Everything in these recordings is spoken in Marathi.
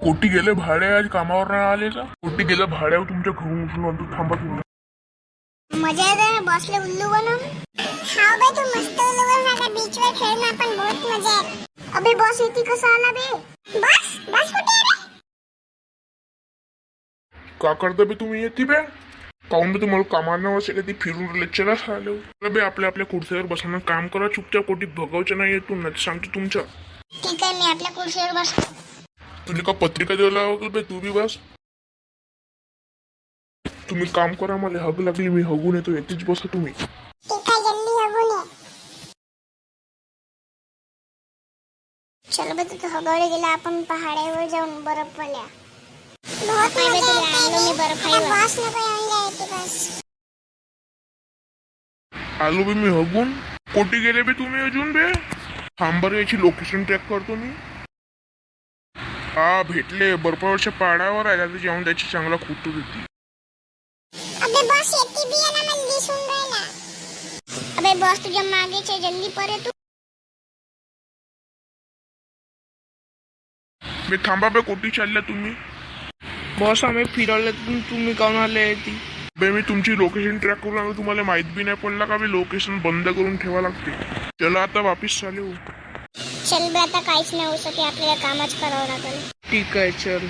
कोटी गेले भाडे आज कामावर नाही आले का? कोटी गेलं भाड्यावर तुमच्या घरून उचलून आणतो. थांबा तुम्ही. मजा येते ना बॉसले उल्लू बनवून. हां बे तू मस्त उल्लू बनवून आता बीच वर खेळणं आपण बहुत मजा आहे. अबे बॉस इथे कसा आला बे? बॉस कुठे आहे बे? का करता बे तुम्ही येते बे? काऊन बे तुम्हाला कामानं असेल ती फिरून लेक्चरच आलो बे. आपल्या आपल्या खुर्चीवर बसणं काम करा चुपचाप. कोटी भगवचं नाही येतो ना सांगतो तुमच्या. ठीक आहे मी आपल्या खुर्चीवर बसतो. तुला का पत्रिका द्यायला लागल बे? तू बी बस. तुम्ही काम करा. मला हग लागली मी हगून येतो. येतेच बसा तुम्ही. ठीक आहे जल्दी हगून ये. चलो बे तू हगवले गेला आपण पहाड्यावर जाऊन बर्फ पडल्या. बहुत मजा येते मी बर्फावर. बॉस नको येऊन जायते बस. आलो बे मी हगून. कोटी गेले बे तुम्ही अजून बे? थांबर याची लोकेशन ट्रॅक करतो मी. हा भेटले बर्फावरच्या पहाडावर आहे. आता जेवण त्याची चांगला खुटू देते. अबे बॉस येते भी आहे ना मला दिसून राहिला. अबे बॉस तुझ्या मागेच आहे जल्दी परे तू. बे थांबा बे. कोटी चालल्या तुम्ही? बॉस आम्ही फिरवले तुम्ही काऊन आले ती? बे मी तुमची लोकेशन ट्रॅक करून आलो. तुम्हाला माहित बी नाही पडला का? बे लोकेशन बंद करून ठेवा लागते. चला आता वापिस चालू. चल बे आता काहीच नाही होऊ शके आपल्याला कामच करावं लागेल. ठीक आहे चल.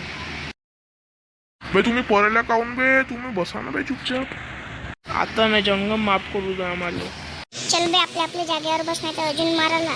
बे तुम्ही पोरायला काऊन बे? तुम्ही बसा ना बे चुपचाप. आता नाही जंगम माफ करू द्या आम्हाला. चल बे आपल्या आपल्या जागेवर बसण्यात अजून मारायला.